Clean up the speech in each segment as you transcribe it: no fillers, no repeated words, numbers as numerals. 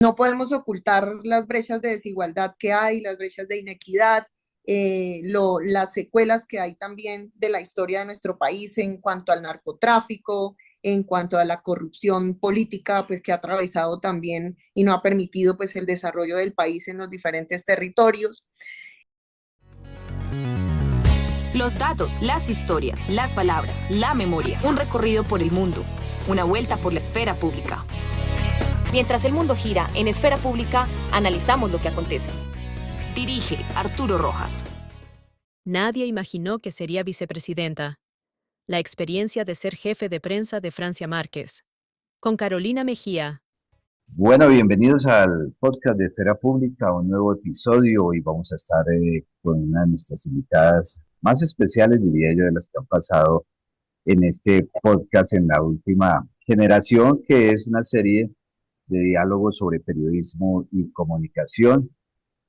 No podemos ocultar las brechas de desigualdad que hay, las brechas de inequidad, las secuelas que hay también de la historia de nuestro país en cuanto al narcotráfico, en cuanto a la corrupción política, pues que ha atravesado también y no ha permitido pues el desarrollo del país en los diferentes territorios. Los datos, las historias, las palabras, la memoria, un recorrido por el mundo, una vuelta por la esfera pública. Mientras el mundo gira, en Esfera Pública analizamos lo que acontece. Dirige Arturo Rojas. Nadie imaginó que sería vicepresidenta. La experiencia de ser jefe de prensa de Francia Márquez. Con Carolina Mejía. Bueno, bienvenidos al podcast de Esfera Pública, un nuevo episodio. Hoy vamos a estar con una de nuestras invitadas más especiales, diría yo, de las que han pasado en este podcast en la última generación, que es una serie de diálogos sobre periodismo y comunicación.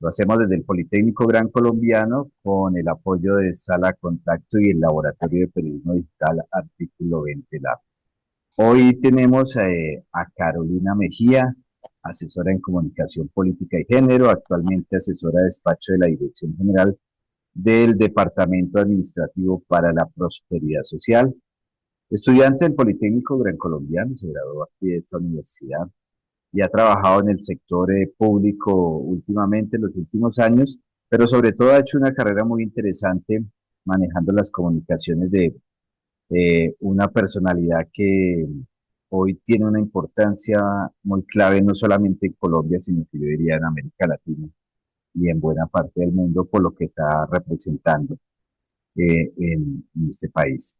Lo hacemos desde el Politécnico Gran Colombiano con el apoyo de Sala Contacto y el Laboratorio de Periodismo Digital Artículo 20 Lab. Hoy tenemos a Carolina Mejía, asesora en comunicación política y género, actualmente asesora de despacho de la Dirección General del Departamento Administrativo para la Prosperidad Social, estudiante del Politécnico Gran Colombiano, se graduó aquí de esta universidad y ha trabajado en el sector público últimamente, en los últimos años, pero sobre todo ha hecho una carrera muy interesante manejando las comunicaciones de una personalidad que hoy tiene una importancia muy clave, no solamente en Colombia, sino que yo diría en América Latina y en buena parte del mundo por lo que está representando en este país.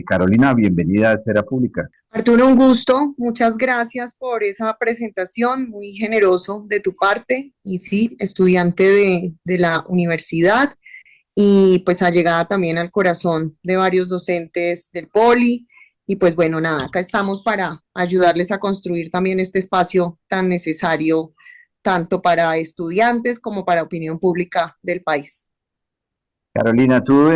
Carolina, bienvenida a Esfera Pública. Arturo, un gusto, muchas gracias por esa presentación, muy generoso de tu parte, y sí, estudiante de la universidad y pues allegada también al corazón de varios docentes del Poli, y pues bueno, nada, acá estamos para ayudarles a construir también este espacio tan necesario, tanto para estudiantes como para opinión pública del país. Carolina, tú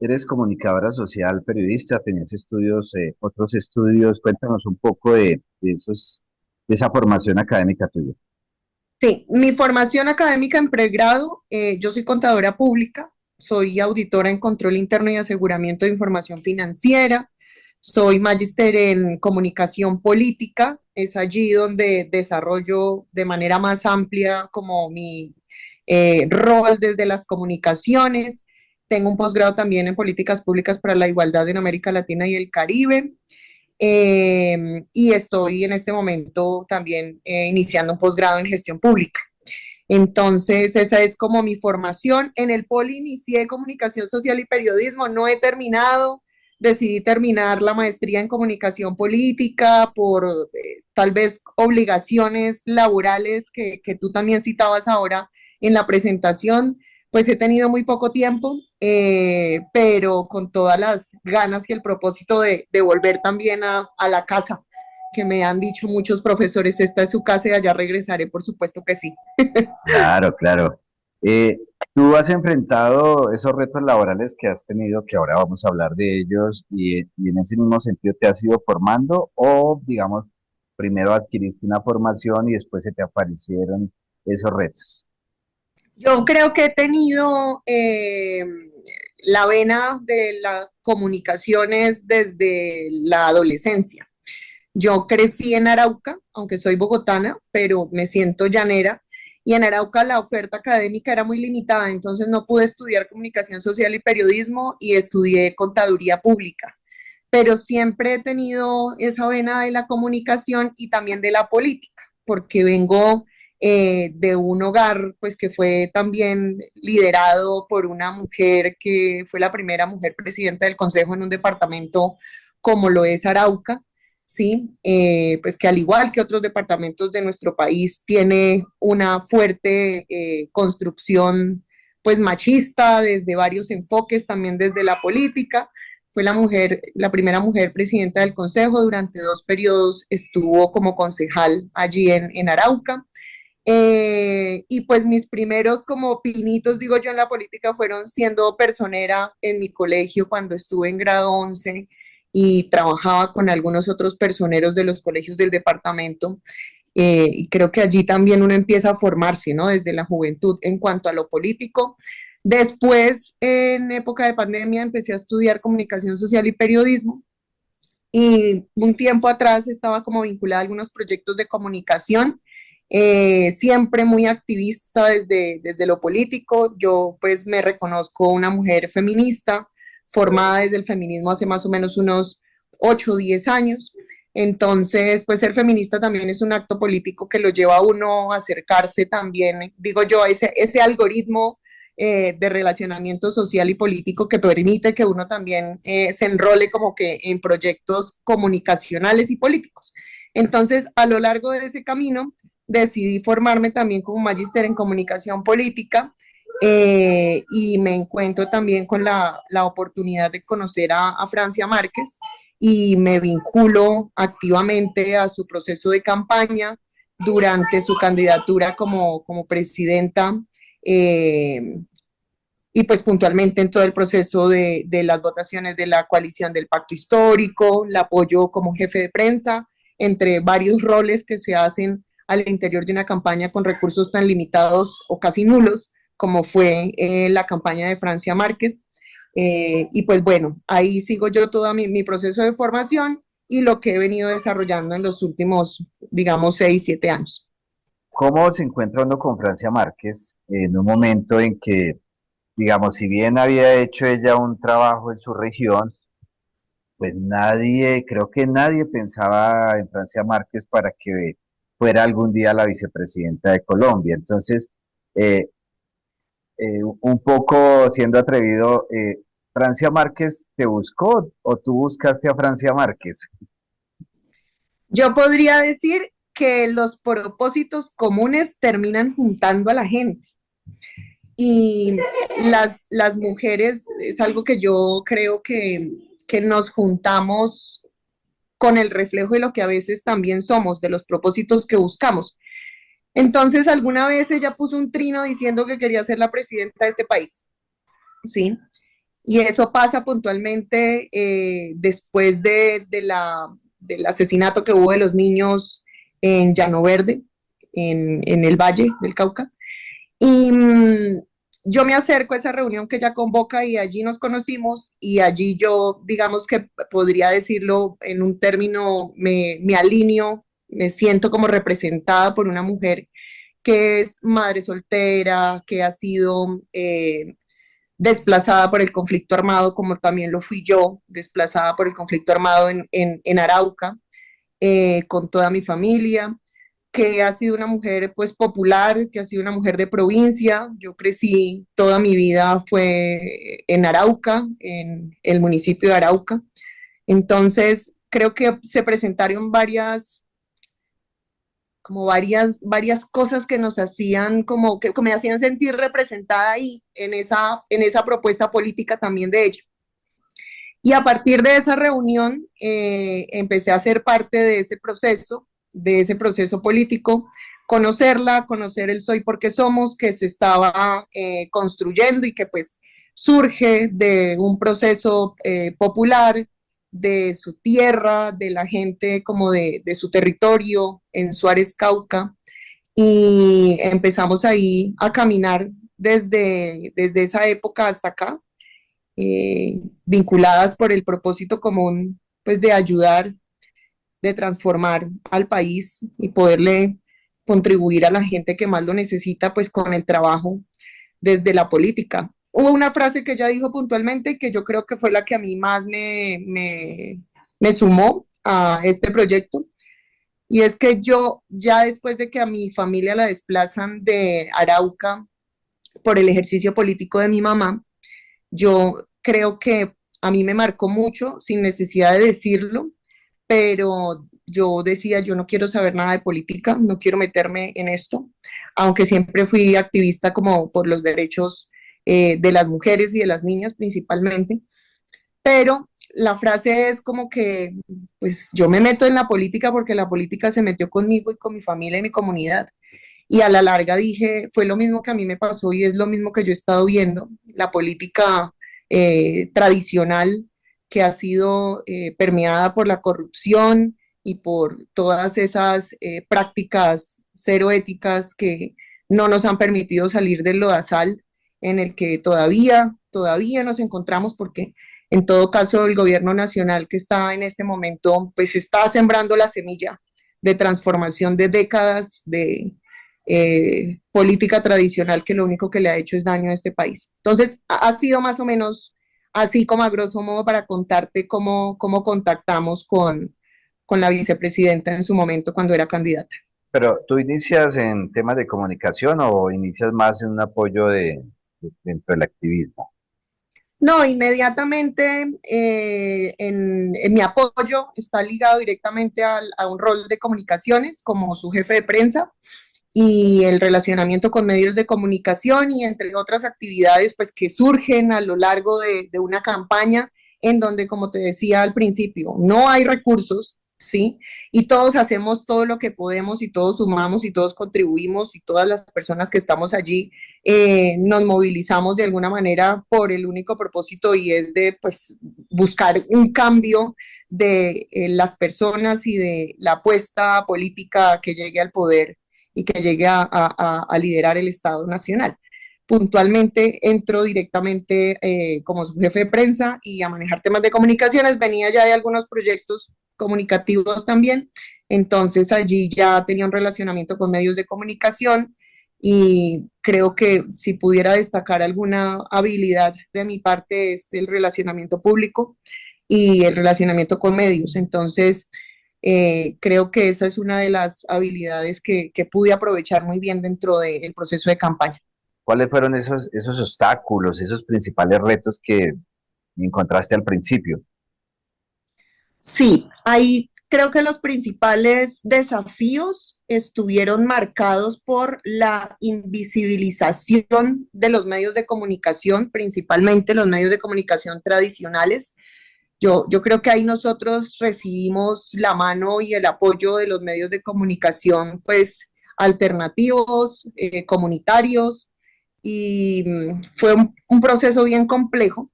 eres comunicadora social, periodista, tenías estudios, otros estudios. Cuéntanos un poco de esa formación académica tuya. Sí, mi formación académica en pregrado, yo soy contadora pública, soy auditora en control interno y aseguramiento de información financiera, soy magíster en comunicación política, es allí donde desarrollo de manera más amplia como mi rol desde las comunicaciones. Tengo un posgrado también en políticas públicas para la igualdad en América Latina y el Caribe. Y estoy en este momento también iniciando un posgrado en gestión pública. Entonces, esa es como mi formación. En el Poli inicié comunicación social y periodismo, no he terminado, decidí terminar la maestría en comunicación política por tal vez obligaciones laborales que tú también citabas ahora en la presentación. Pues he tenido muy poco tiempo, pero con todas las ganas y el propósito de volver también a la casa, que me han dicho muchos profesores, esta es su casa y allá regresaré, por supuesto que sí. Claro, claro. Eh, Tú has enfrentado esos retos laborales que has tenido, que ahora vamos a hablar de ellos, y en ese mismo sentido te has ido formando o, digamos, primero adquiriste una formación y después se te aparecieron esos retos. Yo creo que he tenido la vena de las comunicaciones desde la adolescencia. Yo crecí en Arauca, aunque soy bogotana, pero me siento llanera. Y en Arauca la oferta académica era muy limitada, entonces no pude estudiar comunicación social y periodismo y estudié contaduría pública. Pero siempre he tenido esa vena de la comunicación y también de la política, porque vengo de un hogar pues que fue también liderado por una mujer que fue la primera mujer presidenta del consejo en un departamento como lo es Arauca, ¿sí? Pues que al igual que otros departamentos de nuestro país tiene una fuerte construcción pues machista desde varios enfoques, también desde la política. Fue la mujer, la primera mujer presidenta del consejo, durante 2 periodos estuvo como concejal allí en Arauca. Y pues mis primeros como pinitos, digo yo, en la política fueron siendo personera en mi colegio cuando estuve en grado 11 y trabajaba con algunos otros personeros de los colegios del departamento. y creo que allí también uno empieza a formarse, ¿no? Desde la juventud en cuanto a lo político. Después, en época de pandemia, empecé a estudiar comunicación social y periodismo y un tiempo atrás estaba como vinculada a algunos proyectos de comunicación, siempre muy activista desde lo político. Yo pues me reconozco una mujer feminista, formada desde el feminismo hace más o menos unos 8 o 10 años. Entonces, pues ser feminista también es un acto político que lo lleva a uno a acercarse también, digo yo, a ese algoritmo de relacionamiento social y político que permite que uno también se enrole como que en proyectos comunicacionales y políticos. Entonces, a lo largo de ese camino, decidí formarme también como magíster en comunicación política, y me encuentro también con la oportunidad de conocer a Francia Márquez y me vinculo activamente a su proceso de campaña durante su candidatura como presidenta, eh, y pues puntualmente en todo el proceso de las votaciones de la coalición del pacto histórico, la apoyo como jefe de prensa, entre varios roles que se hacen al interior de una campaña con recursos tan limitados o casi nulos como fue la campaña de Francia Márquez. Y pues bueno, ahí sigo yo todo mi proceso de formación y lo que he venido desarrollando en los últimos, digamos, 6, 7 años. ¿Cómo se encuentra uno con Francia Márquez en un momento en que, digamos, si bien había hecho ella un trabajo en su región, pues nadie, creo que nadie pensaba en Francia Márquez para que fuera algún día la vicepresidenta de Colombia? Entonces, eh, un poco siendo atrevido, ¿Francia Márquez te buscó o tú buscaste a Francia Márquez? Yo podría decir que los propósitos comunes terminan juntando a la gente. Y las mujeres es algo que yo creo que nos juntamos con el reflejo de lo que a veces también somos, de los propósitos que buscamos. Entonces, alguna vez ella puso un trino diciendo que quería ser la presidenta de este país, ¿sí? Y eso pasa puntualmente después del asesinato que hubo de los niños en Llano Verde, en el Valle del Cauca. Y yo me acerco a esa reunión que ella convoca y allí nos conocimos y allí yo, digamos que podría decirlo en un término, me alineo, me siento como representada por una mujer que es madre soltera, que ha sido desplazada por el conflicto armado, como también lo fui yo, desplazada por el conflicto armado en Arauca, con toda mi familia, que ha sido una mujer pues popular, que ha sido una mujer de provincia. Yo crecí, toda mi vida fue en Arauca, en el municipio de Arauca. Entonces, creo que se presentaron varias cosas que nos hacían que me hacían sentir representada ahí en esa propuesta política también de ella. Y a partir de esa reunión empecé a ser parte de ese proceso político, conocerla, conocer el Soy Porque Somos, que se estaba construyendo y que pues surge de un proceso popular, de su tierra, de la gente como de su territorio en Suárez, Cauca, y empezamos ahí a caminar desde esa época hasta acá, vinculadas por el propósito común, pues de ayudar, de transformar al país y poderle contribuir a la gente que más lo necesita, pues con el trabajo desde la política. Hubo una frase que ella dijo puntualmente que yo creo que fue la que a mí más me sumó a este proyecto, y es que yo, ya después de que a mi familia la desplazan de Arauca por el ejercicio político de mi mamá, yo creo que a mí me marcó mucho, sin necesidad de decirlo, pero yo decía, yo no quiero saber nada de política, no quiero meterme en esto, aunque siempre fui activista como por los derechos de las mujeres y de las niñas principalmente, pero la frase es como que, pues yo me meto en la política porque la política se metió conmigo y con mi familia y mi comunidad. Y a la larga dije, fue lo mismo que a mí me pasó y es lo mismo que yo he estado viendo, la política tradicional que ha sido permeada por la corrupción, y por todas esas prácticas cero éticas que no nos han permitido salir del lodazal en el que todavía nos encontramos, porque en todo caso el gobierno nacional que está en este momento pues está sembrando la semilla de transformación de décadas de política tradicional que lo único que le ha hecho es daño a este país. Entonces ha sido más o menos así como a grosso modo para contarte cómo contactamos con la vicepresidenta en su momento cuando era candidata. Pero ¿tú inicias en temas de comunicación o inicias más en un apoyo dentro del activismo? No, inmediatamente en mi apoyo está ligado directamente a un rol de comunicaciones como su jefe de prensa y el relacionamiento con medios de comunicación y entre otras actividades pues que surgen a lo largo de una campaña en donde, como te decía al principio, no hay recursos, ¿sí? Y todos hacemos todo lo que podemos y todos sumamos y todos contribuimos y todas las personas que estamos allí nos movilizamos de alguna manera por el único propósito y es de pues buscar un cambio de las personas y de la apuesta política que llegue al poder y que llegue a liderar el Estado Nacional. Puntualmente entro directamente como su jefe de prensa y a manejar temas de comunicaciones. Venía ya de algunos proyectos comunicativos también, entonces allí ya tenía un relacionamiento con medios de comunicación y creo que si pudiera destacar alguna habilidad de mi parte es el relacionamiento público y el relacionamiento con medios. Entonces, creo que esa es una de las habilidades que pude aprovechar muy bien dentro del proceso de campaña. ¿Cuáles fueron esos obstáculos, esos principales retos que encontraste al principio? Sí, ahí creo que los principales desafíos estuvieron marcados por la invisibilización de los medios de comunicación, principalmente los medios de comunicación tradicionales. Yo creo que ahí nosotros recibimos la mano y el apoyo de los medios de comunicación, pues alternativos, comunitarios, y fue un proceso bien complejo.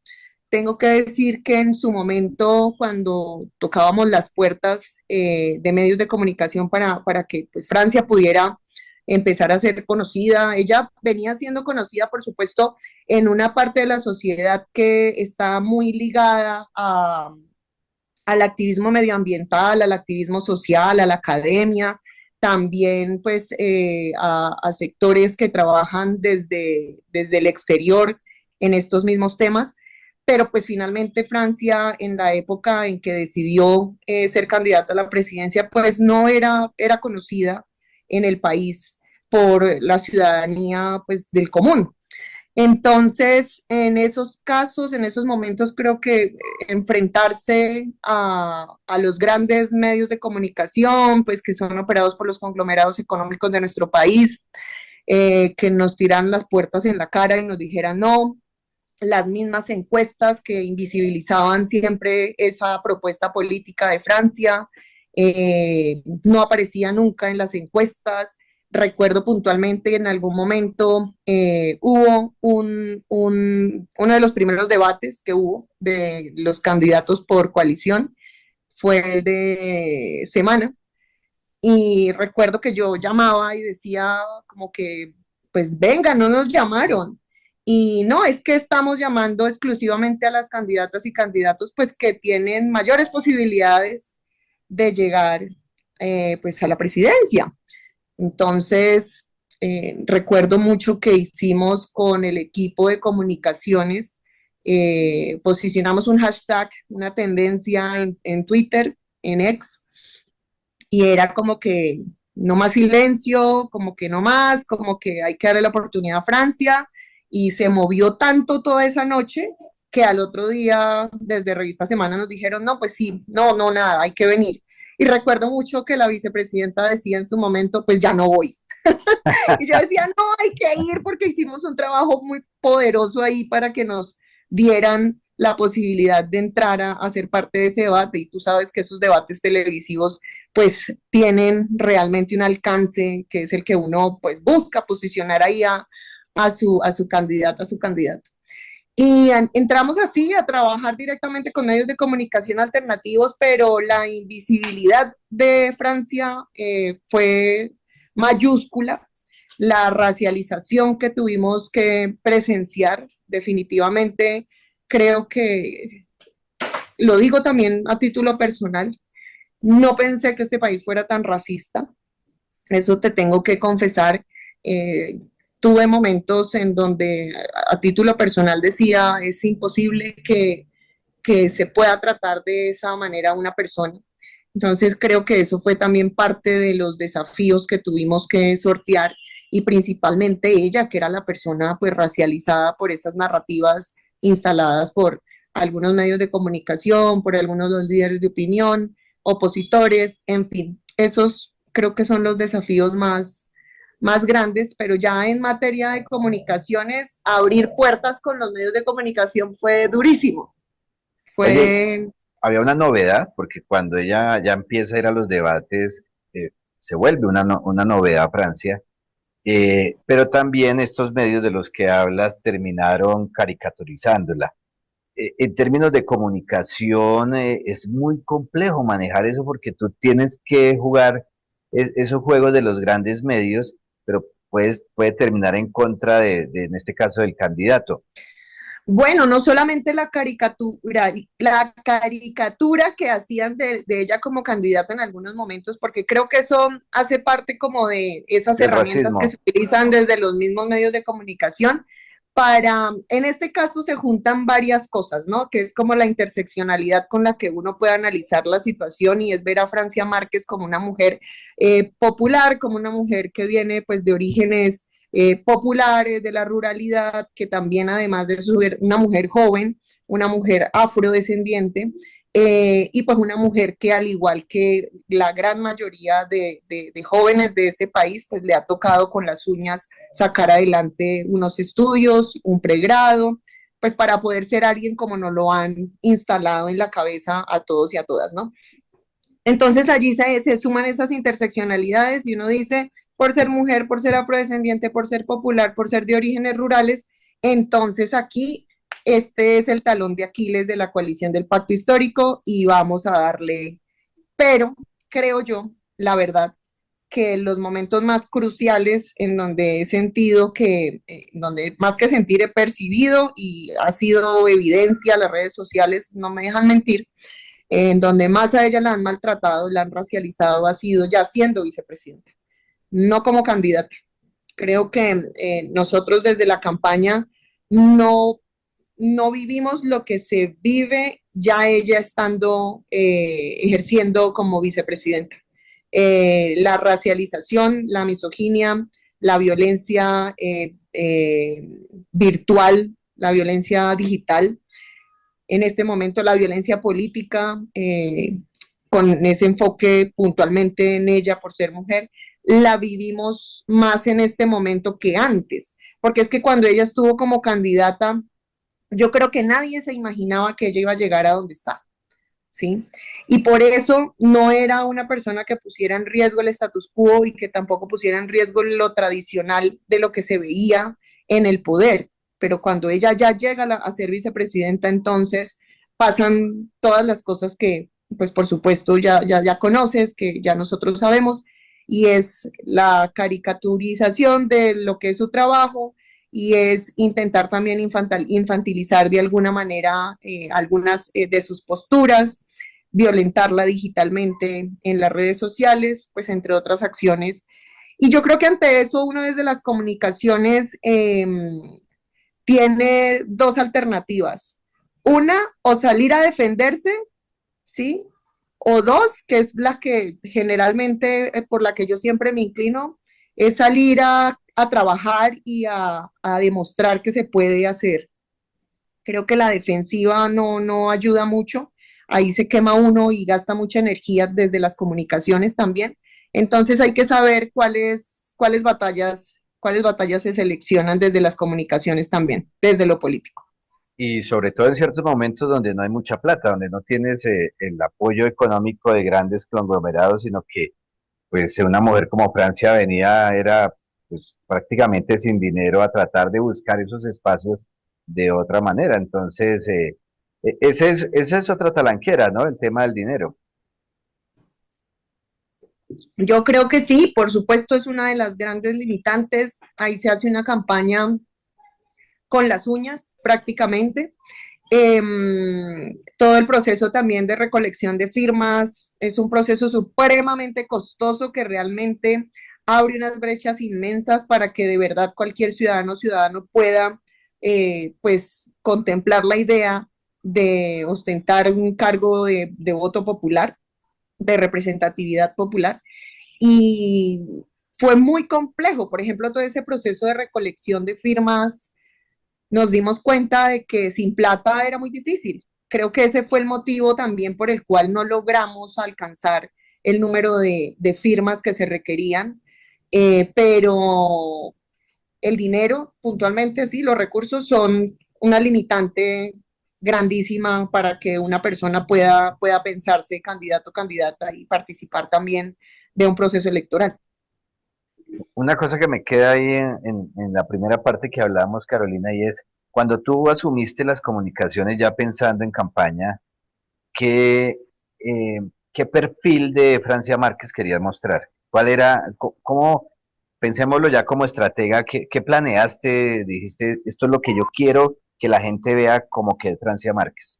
Tengo que decir que en su momento, cuando tocábamos las puertas de medios de comunicación para que pues, Francia pudiera empezar a ser conocida, ella venía siendo conocida, por supuesto, en una parte de la sociedad que está muy ligada al activismo medioambiental, al activismo social, a la academia, también pues a sectores que trabajan desde el exterior en estos mismos temas, pero pues finalmente Francia en la época en que decidió ser candidata a la presidencia pues no era conocida en el país por la ciudadanía pues del común. Entonces, en esos casos, en esos momentos, creo que enfrentarse a los grandes medios de comunicación, pues que son operados por los conglomerados económicos de nuestro país, que nos tiran las puertas en la cara y nos dijeran no, las mismas encuestas que invisibilizaban siempre esa propuesta política de Francia, no aparecía nunca en las encuestas. Recuerdo puntualmente en algún momento hubo uno de los primeros debates que hubo de los candidatos por coalición, fue el de Semana, y recuerdo que yo llamaba y decía como que, pues venga, no nos llamaron. Y no, es que estamos llamando exclusivamente a las candidatas y candidatos pues que tienen mayores posibilidades de llegar pues a la presidencia. Entonces, recuerdo mucho que hicimos con el equipo de comunicaciones, posicionamos un hashtag, una tendencia en Twitter, en X, y era como que no más silencio, como que no más, como que hay que darle la oportunidad a Francia, y se movió tanto toda esa noche que al otro día, desde Revista Semana, nos dijeron, no, pues sí, no, nada, hay que venir. Y recuerdo mucho que la vicepresidenta decía en su momento, pues ya no voy. Y yo decía, no, hay que ir porque hicimos un trabajo muy poderoso ahí para que nos dieran la posibilidad de entrar a ser parte de ese debate. Y tú sabes que esos debates televisivos pues tienen realmente un alcance que es el que uno pues busca posicionar ahí a su candidata, a su candidato. Y entramos así a trabajar directamente con medios de comunicación alternativos, pero la invisibilidad de Francia fue mayúscula. La racialización que tuvimos que presenciar, definitivamente, creo que, lo digo también a título personal, no pensé que este país fuera tan racista. Eso te tengo que confesar. Eh, Tuve momentos en donde a título personal decía, es imposible que se pueda tratar de esa manera a una persona. Entonces creo que eso fue también parte de los desafíos que tuvimos que sortear y principalmente ella, que era la persona pues racializada por esas narrativas instaladas por algunos medios de comunicación, por algunos de los líderes de opinión, opositores, en fin, esos creo que son los desafíos más grandes, pero ya en materia de comunicaciones, abrir puertas con los medios de comunicación fue durísimo. Oye, Fue, había una novedad, porque cuando ella ya empieza a ir a los debates, se vuelve una novedad Francia, pero también estos medios de los que hablas terminaron caricaturizándola. En términos de comunicación, es muy complejo manejar eso porque tú tienes que jugar esos juegos de los grandes medios, pero puede terminar en contra en este caso, del candidato. bueno, no solamente la caricatura que hacían de ella como candidata en algunos momentos, porque creo que eso hace parte como de esas Del herramientas que racismo. se utilizan desde los mismos medios de comunicación en este caso se juntan varias cosas, ¿no? Que es como la interseccionalidad con la que uno puede analizar la situación y es ver a Francia Márquez como una mujer popular, como una mujer que viene pues de orígenes populares, de la ruralidad, que también además de ser una mujer joven, una mujer afrodescendiente, y pues una mujer que al igual que la gran mayoría de jóvenes de este país, pues le ha tocado con las uñas sacar adelante unos estudios, un pregrado, pues para poder ser alguien como nos lo han instalado en la cabeza a todos y a todas, ¿no? Entonces allí se suman esas interseccionalidades y uno dice, por ser mujer, por ser afrodescendiente, por ser popular, por ser de orígenes rurales, entonces aquí este es el talón de Aquiles de la coalición del pacto histórico y vamos a darle, pero creo yo, la verdad, que los momentos más cruciales en donde he sentido que, donde más que sentir he percibido y ha sido evidencia, las redes sociales no me dejan mentir, en donde más a ella la han maltratado, la han racializado, ha sido ya siendo vicepresidenta, no como candidata. Creo que nosotros desde la campaña no, no vivimos lo que se vive ya ella estando ejerciendo como vicepresidenta. La racialización, la misoginia, la violencia virtual, la violencia digital, en este momento la violencia política, con ese enfoque puntualmente en ella por ser mujer, la vivimos más en este momento que antes, porque es que cuando ella estuvo como candidata, yo creo que nadie se imaginaba que ella iba a llegar a donde está, ¿sí? Y por eso no era una persona que pusiera en riesgo el status quo y que tampoco pusiera en riesgo lo tradicional de lo que se veía en el poder. Pero cuando ella ya llega a ser vicepresidenta, entonces pasan todas las cosas que, pues por supuesto, ya conoces, que ya nosotros sabemos, y es la caricaturización de lo que es su trabajo, y es intentar también infantilizar de alguna manera algunas de sus posturas, violentarla digitalmente en las redes sociales, pues entre otras acciones. Y yo creo que ante eso uno desde las comunicaciones tiene dos alternativas. Una, o salir a defenderse, ¿sí? O dos, que es la que generalmente, por la que yo siempre me inclino, es salir a trabajar y a demostrar que se puede hacer. Creo que la defensiva no ayuda mucho, ahí se quema uno y gasta mucha energía desde las comunicaciones también. Entonces hay que saber cuáles batallas se seleccionan desde las comunicaciones también, desde lo político. Y sobre todo en ciertos momentos donde no hay mucha plata, donde no tienes el apoyo económico de grandes conglomerados, sino que pues una mujer como Francia venía, era pues prácticamente sin dinero a tratar de buscar esos espacios de otra manera. Entonces, esa es otra talanquera, ¿no? El tema del dinero. Yo creo que sí, por supuesto es una de las grandes limitantes. Ahí se hace una campaña con las uñas prácticamente. Todo el proceso también de recolección de firmas es un proceso supremamente costoso que realmente abre unas brechas inmensas para que de verdad cualquier ciudadano o ciudadano pueda pues contemplar la idea de ostentar un cargo de voto popular, de representatividad popular. Y fue muy complejo, por ejemplo, todo ese proceso de recolección de firmas nos dimos cuenta de que sin plata era muy difícil. Creo que ese fue el motivo también por el cual no logramos alcanzar el número de firmas que se requerían, pero el dinero, puntualmente sí, los recursos son una limitante grandísima para que una persona pueda pensarse candidato o candidata y participar también de un proceso electoral. Una cosa que me queda ahí en la primera parte que hablábamos, Carolina, y es cuando tú asumiste las comunicaciones ya pensando en campaña, ¿qué, qué perfil de Francia Márquez querías mostrar? ¿Cuál era, cómo, pensémoslo ya como estratega, qué planeaste? Dijiste, esto es lo que yo quiero que la gente vea como que es Francia Márquez.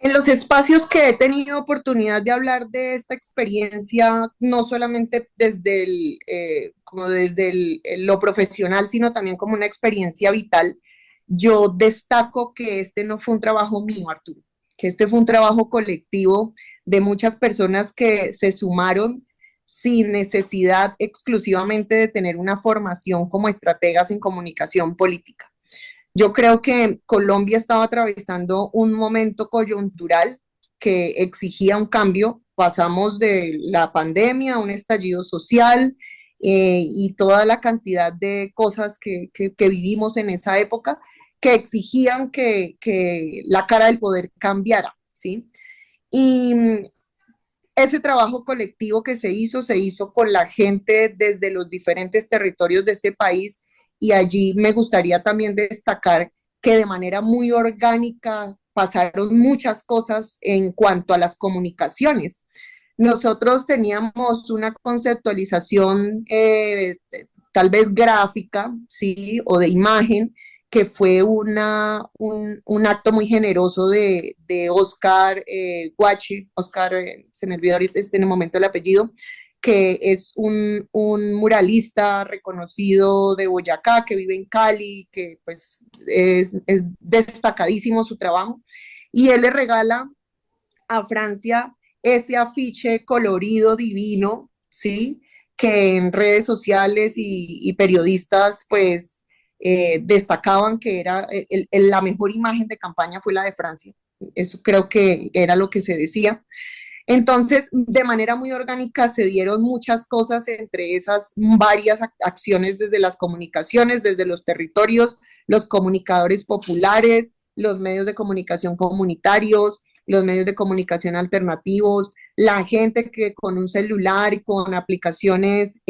En los espacios que he tenido oportunidad de hablar de esta experiencia, no solamente desde como desde lo profesional, sino también como una experiencia vital, yo destaco que este no fue un trabajo mío, Arturo, que este fue un trabajo colectivo de muchas personas que se sumaron sin necesidad exclusivamente de tener una formación como estrategas en comunicación política. Yo creo que Colombia estaba atravesando un momento coyuntural que exigía un cambio. Pasamos de la pandemia a un estallido social y toda la cantidad de cosas que vivimos en esa época que exigían que la cara del poder cambiara, ¿sí? Y ese trabajo colectivo que se hizo con la gente desde los diferentes territorios de este país y allí me gustaría también destacar que de manera muy orgánica pasaron muchas cosas en cuanto a las comunicaciones. Nosotros teníamos una conceptualización tal vez gráfica, ¿sí? O de imagen, que fue un acto muy generoso de Oscar Guachi, Oscar, se me olvidó ahorita en el momento el apellido, que es un muralista reconocido de Boyacá, que vive en Cali, que pues es destacadísimo su trabajo, y él le regala a Francia ese afiche colorido divino, ¿sí? Que en redes sociales y periodistas pues destacaban que era la mejor imagen de campaña fue la de Francia. Eso creo que era lo que se decía. Entonces, de manera muy orgánica se dieron muchas cosas, entre esas varias acciones desde las comunicaciones, desde los territorios, los comunicadores populares, los medios de comunicación comunitarios, los medios de comunicación alternativos, la gente que con un celular y con aplicaciones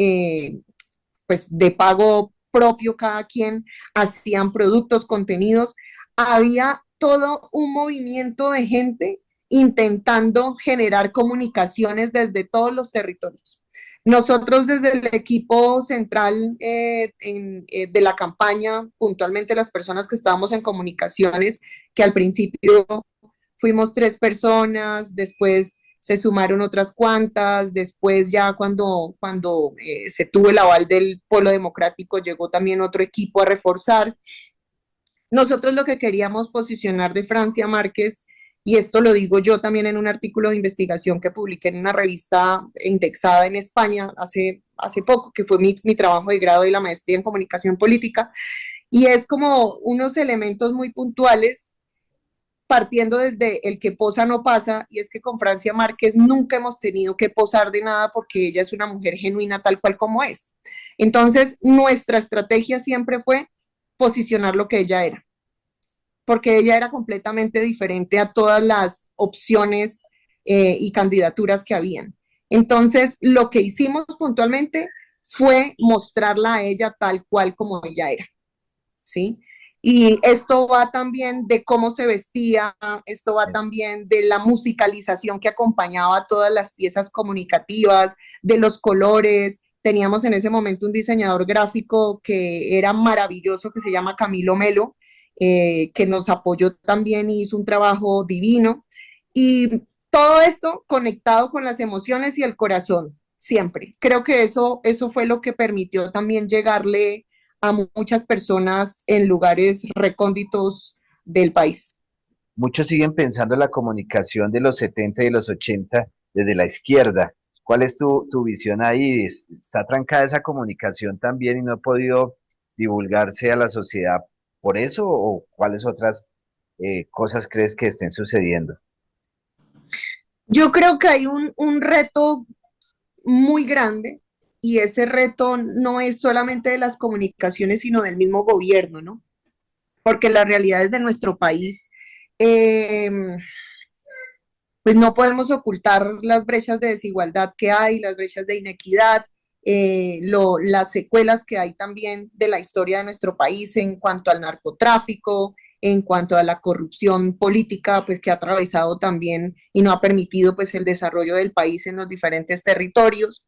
pues de pago propio cada quien hacían productos, contenidos. Había todo un movimiento de gente intentando generar comunicaciones desde todos los territorios. Nosotros desde el equipo central de la campaña, puntualmente las personas que estábamos en comunicaciones, que al principio fuimos 3 personas, después se sumaron otras cuantas, después ya cuando se tuvo el aval del Polo Democrático llegó también otro equipo a reforzar. Nosotros lo que queríamos posicionar de Francia Márquez, y esto lo digo yo también en un artículo de investigación que publiqué en una revista indexada en España hace poco, que fue mi trabajo de grado de la maestría en comunicación política, y es como unos elementos muy puntuales partiendo desde el que posa no pasa, y es que con Francia Márquez nunca hemos tenido que posar de nada porque ella es una mujer genuina tal cual como es. Entonces, nuestra estrategia siempre fue posicionar lo que ella era, porque ella era completamente diferente a todas las opciones y candidaturas que habían. Entonces, lo que hicimos puntualmente fue mostrarla a ella tal cual como ella era, ¿sí? Y esto va también de cómo se vestía, esto va también de la musicalización que acompañaba todas las piezas comunicativas, de los colores. Teníamos en ese momento un diseñador gráfico que era maravilloso, que se llama Camilo Melo, que nos apoyó también y hizo un trabajo divino. Y todo esto conectado con las emociones y el corazón, siempre. Creo que eso fue lo que permitió también llegarle a muchas personas en lugares recónditos del país. Muchos siguen pensando en la comunicación de los 70 y de los 80 desde la izquierda. ¿Cuál es tu visión ahí? ¿Está trancada esa comunicación también y no ha podido divulgarse a la sociedad por eso? ¿O cuáles otras cosas crees que estén sucediendo? Yo creo que hay un reto muy grande y ese reto no es solamente de las comunicaciones, sino del mismo gobierno, ¿no? Porque las realidades de nuestro país, eh, pues no podemos ocultar las brechas de desigualdad que hay, las brechas de inequidad, las secuelas que hay también de la historia de nuestro país en cuanto al narcotráfico, en cuanto a la corrupción política, pues que ha atravesado también y no ha permitido pues el desarrollo del país en los diferentes territorios.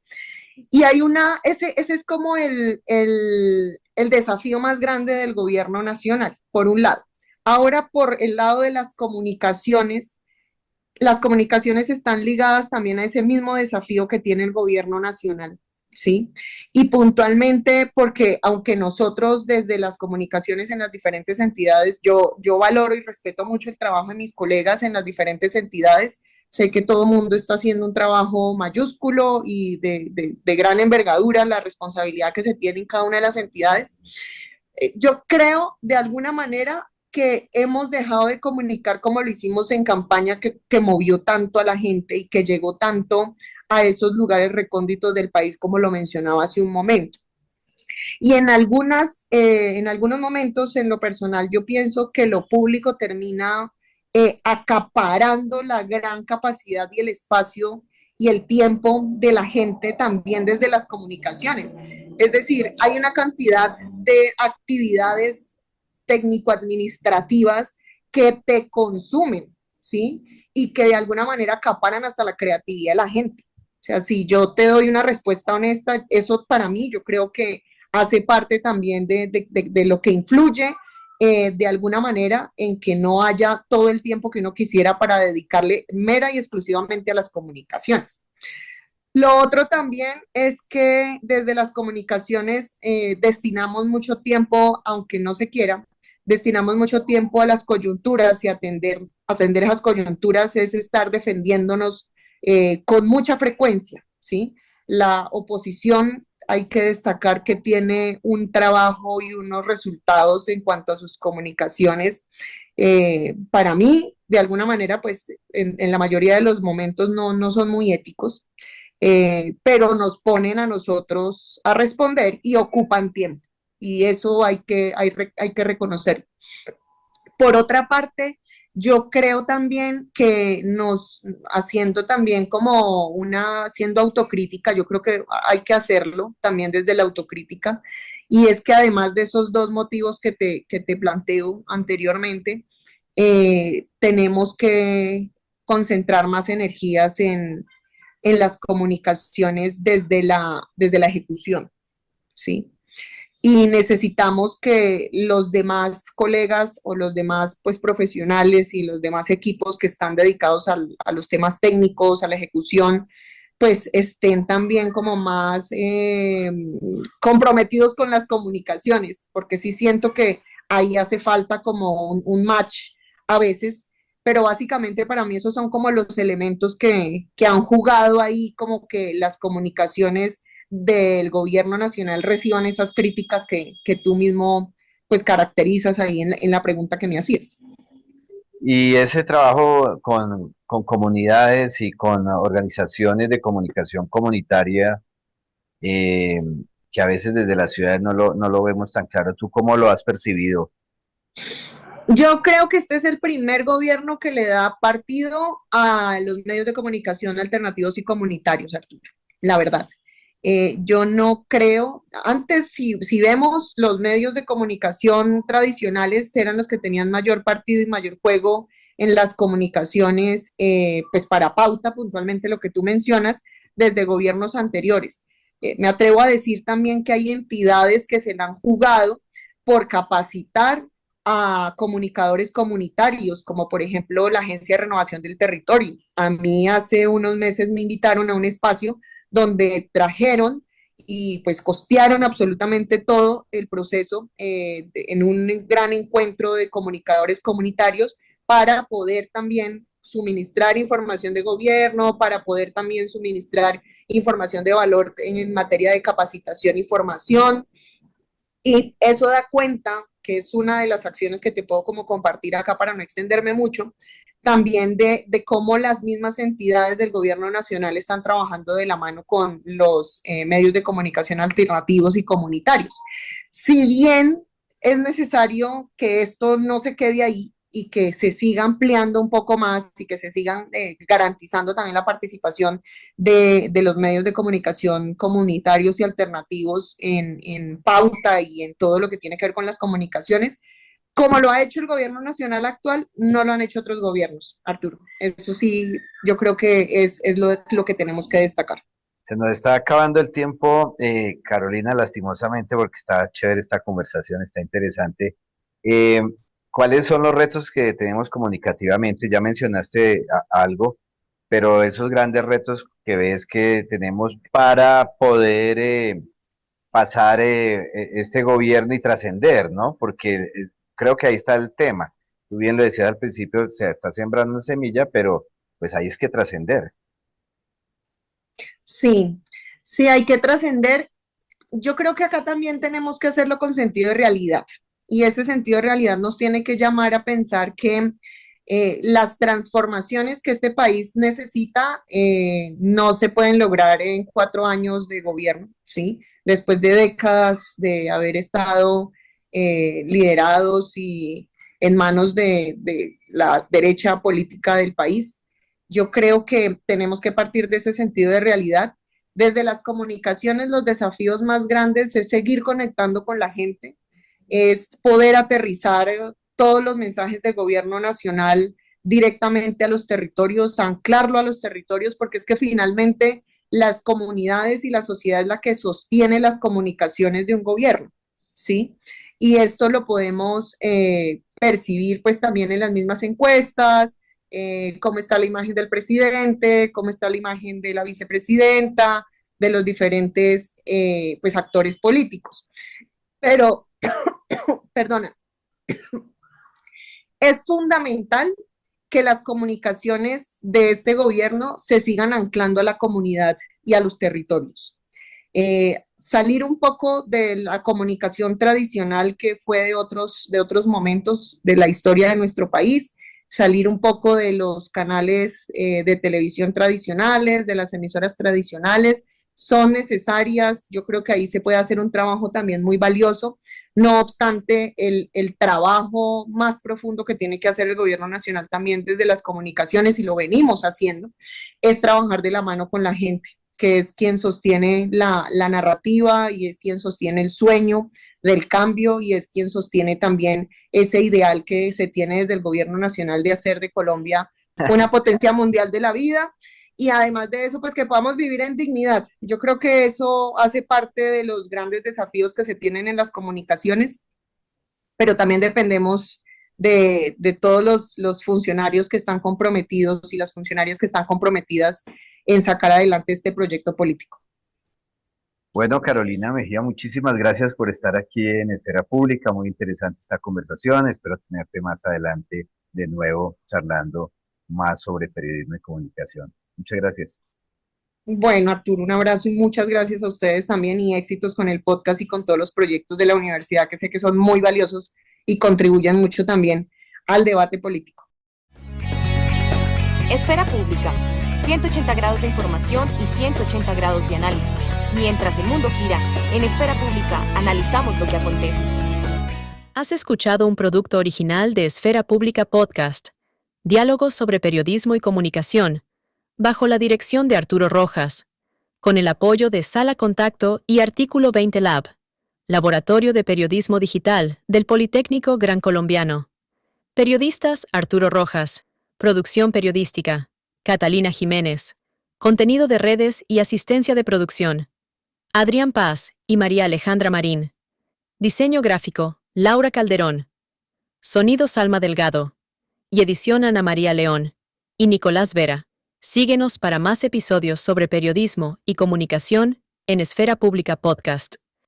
Y hay ese es como el desafío más grande del gobierno nacional, por un lado. Ahora, por el lado de las comunicaciones están ligadas también a ese mismo desafío que tiene el gobierno nacional, ¿sí? Y puntualmente porque aunque nosotros desde las comunicaciones en las diferentes entidades, yo valoro y respeto mucho el trabajo de mis colegas en las diferentes entidades, sé que todo el mundo está haciendo un trabajo mayúsculo y de gran envergadura, la responsabilidad que se tiene en cada una de las entidades. Yo creo de alguna manera que hemos dejado de comunicar como lo hicimos en campaña que movió tanto a la gente y que llegó tanto a esos lugares recónditos del país, como lo mencionaba hace un momento. Y en algunos momentos, en lo personal, yo pienso que lo público termina acaparando la gran capacidad y el espacio y el tiempo de la gente también desde las comunicaciones. Es decir, hay una cantidad de actividades técnico-administrativas que te consumen, ¿sí? Y que de alguna manera acaparan hasta la creatividad de la gente. O sea, si yo te doy una respuesta honesta, eso para mí yo creo que hace parte también de lo que influye de alguna manera en que no haya todo el tiempo que uno quisiera para dedicarle mera y exclusivamente a las comunicaciones. Lo otro también es que desde las comunicaciones destinamos mucho tiempo, aunque no se quiera, destinamos mucho tiempo a las coyunturas y atender esas coyunturas es estar defendiéndonos con mucha frecuencia, ¿sí? La oposición hay que destacar que tiene un trabajo y unos resultados en cuanto a sus comunicaciones. Para mí, de alguna manera, pues en la mayoría de los momentos no son muy éticos, pero nos ponen a nosotros a responder y ocupan tiempo. Y eso hay que reconocer. Por otra parte, yo creo también que haciendo también haciendo autocrítica, yo creo que hay que hacerlo también desde la autocrítica, y es que además de esos dos motivos que te planteo anteriormente, tenemos que concentrar más energías en las comunicaciones desde la ejecución, ¿sí? Y necesitamos que los demás colegas o los demás pues, profesionales y los demás equipos que están dedicados a los temas técnicos, a la ejecución, pues estén también como más comprometidos con las comunicaciones, porque sí siento que ahí hace falta como un match a veces, pero básicamente para mí esos son como los elementos que han jugado ahí como que las comunicaciones del gobierno nacional reciban esas críticas que tú mismo pues caracterizas ahí en la pregunta que me hacías. Y ese trabajo con comunidades y con organizaciones de comunicación comunitaria, eh, que a veces desde las ciudades no lo vemos tan claro, ¿tú cómo lo has percibido? Yo creo que este es el primer gobierno que le da partido a los medios de comunicación alternativos y comunitarios, Arturo, la verdad. Yo no creo, antes si vemos los medios de comunicación tradicionales eran los que tenían mayor partido y mayor juego en las comunicaciones, pues para pauta, puntualmente lo que tú mencionas, desde gobiernos anteriores. Me atrevo a decir también que hay entidades que se la han jugado por capacitar a comunicadores comunitarios, como por ejemplo la Agencia de Renovación del Territorio. A mí hace unos meses me invitaron a un espacio donde trajeron y pues costearon absolutamente todo el proceso en un gran encuentro de comunicadores comunitarios para poder también suministrar información de gobierno, para poder también suministrar información de valor en materia de capacitación y formación. Y eso da cuenta, que es una de las acciones que te puedo como compartir acá para no extenderme mucho, también de cómo las mismas entidades del gobierno nacional están trabajando de la mano con los medios de comunicación alternativos y comunitarios. Si bien es necesario que esto no se quede ahí y que se siga ampliando un poco más y que se sigan garantizando también la participación de los medios de comunicación comunitarios y alternativos en pauta y en todo lo que tiene que ver con las comunicaciones, como lo ha hecho el gobierno nacional actual, no lo han hecho otros gobiernos, Arturo. Eso sí, yo creo que es lo que tenemos que destacar. Se nos está acabando el tiempo, Carolina, lastimosamente, porque está chévere esta conversación, está interesante. Eh, ¿Cuáles son los retos que tenemos comunicativamente? Ya mencionaste algo, pero esos grandes retos que ves que tenemos para poder pasar este gobierno y trascender, ¿no? Porque creo que ahí está el tema. Tú bien lo decías al principio, se está sembrando una semilla, pero pues ahí es que trascender. Sí, sí, hay que trascender. Yo creo que acá también tenemos que hacerlo con sentido de realidad. Y ese sentido de realidad nos tiene que llamar a pensar que las transformaciones que este país necesita no se pueden lograr en 4 años de gobierno, ¿sí? Después de décadas de haber estado liderados y en manos de la derecha política del país, yo creo que tenemos que partir de ese sentido de realidad. Desde las comunicaciones, los desafíos más grandes es seguir conectando con la gente, es poder aterrizar todos los mensajes del gobierno nacional directamente a los territorios, anclarlo a los territorios, porque es que finalmente las comunidades y la sociedad es la que sostiene las comunicaciones de un gobierno, ¿sí? Y esto lo podemos percibir pues también en las mismas encuestas, cómo está la imagen del presidente, cómo está la imagen de la vicepresidenta, de los diferentes pues actores políticos. Pero, perdona, es fundamental que las comunicaciones de este gobierno se sigan anclando a la comunidad y a los territorios. Salir un poco de la comunicación tradicional que fue de otros momentos de la historia de nuestro país, salir un poco de los canales de televisión tradicionales, de las emisoras tradicionales, son necesarias. Yo creo que ahí se puede hacer un trabajo también muy valioso. No obstante, el trabajo más profundo que tiene que hacer el gobierno nacional también desde las comunicaciones, y lo venimos haciendo, es trabajar de la mano con la gente, que es quien sostiene la narrativa y es quien sostiene el sueño del cambio y es quien sostiene también ese ideal que se tiene desde el gobierno nacional de hacer de Colombia una potencia mundial de la vida. Y además de eso, pues que podamos vivir en dignidad. Yo creo que eso hace parte de los grandes desafíos que se tienen en las comunicaciones, pero también dependemos de todos los funcionarios que están comprometidos y las funcionarias que están comprometidas en sacar adelante este proyecto político. Bueno, Carolina Mejía, muchísimas gracias por estar aquí en Esfera Pública. Muy interesante esta conversación. Espero tenerte más adelante de nuevo charlando más sobre periodismo y comunicación. Muchas gracias. Bueno, Arturo, un abrazo y muchas gracias a ustedes también y éxitos con el podcast y con todos los proyectos de la universidad que sé que son muy valiosos y contribuyen mucho también al debate político. Esfera Pública, 180 grados de información y 180 grados de análisis. Mientras el mundo gira, en Esfera Pública analizamos lo que acontece. Has escuchado un producto original de Esfera Pública Podcast, Diálogos sobre periodismo y comunicación, bajo la dirección de Arturo Rojas, con el apoyo de Sala Contacto y Artículo 20 Lab, Laboratorio de Periodismo Digital del Politécnico Gran Colombiano. Periodistas Arturo Rojas, producción periodística, Catalina Jiménez, contenido de redes y asistencia de producción, Adrián Paz y María Alejandra Marín. Diseño gráfico, Laura Calderón. Sonido Salma Delgado. Y edición Ana María León y Nicolás Vera. Síguenos para más episodios sobre periodismo y comunicación en Esfera Pública Podcast.